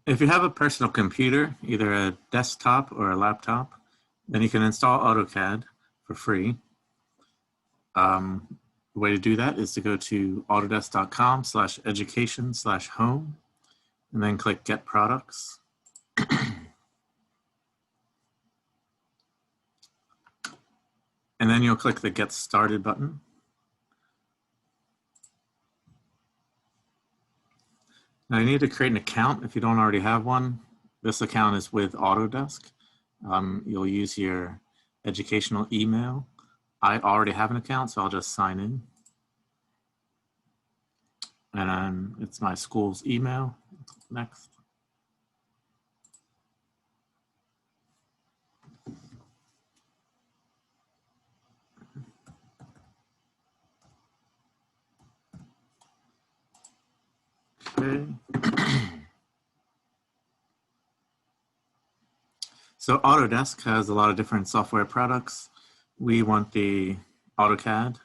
If you have a personal computer, either a desktop or a laptop, then you can install AutoCAD for free. The way to do that is to go to autodesk.com/education/home and then click Get Products. And then you'll click the Get Started button. Now you need to create an account if you don't already have one. This account is with Autodesk. You'll use your educational email. I already have an account, so I'll just sign in. And then it's my school's email. Next. Okay. So Autodesk has a lot of different software products. We want the AutoCAD.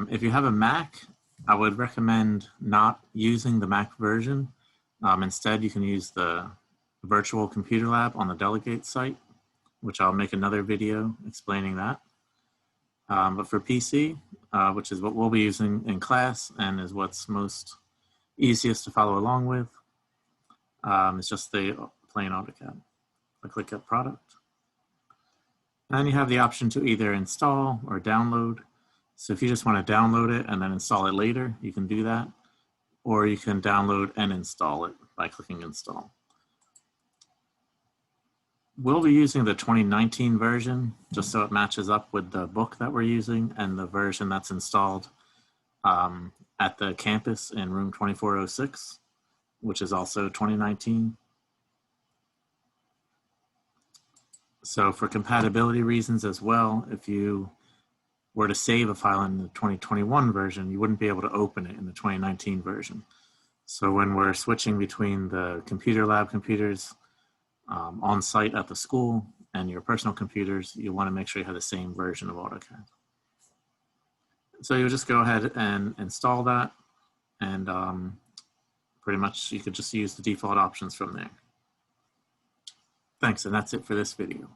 If you have a Mac, I would recommend not using the Mac version. Instead, you can use the virtual computer lab on the Delegate site, which I'll make another video explaining that. But for PC, which is what we'll be using in class and is what's most easiest to follow along with, it's just the plain AutoCAD. I click Get Product. And then you have the option to either install or download. So if you just want to download it and then install it later, you can do that. Or you can download and install it by clicking Install. We'll be using the 2019 version just so it matches up with the book that we're using and the version that's installed at the campus in room 2406, which is also 2019. So for compatibility reasons as well, if you were to save a file in the 2021 version, you wouldn't be able to open it in the 2019 version. So when we're switching between the computer lab computers on site at the school and your personal computers, you want to make sure you have the same version of AutoCAD. So you'll just go ahead and install that, and pretty much you could just use the default options from there. Thanks, and that's it for this video.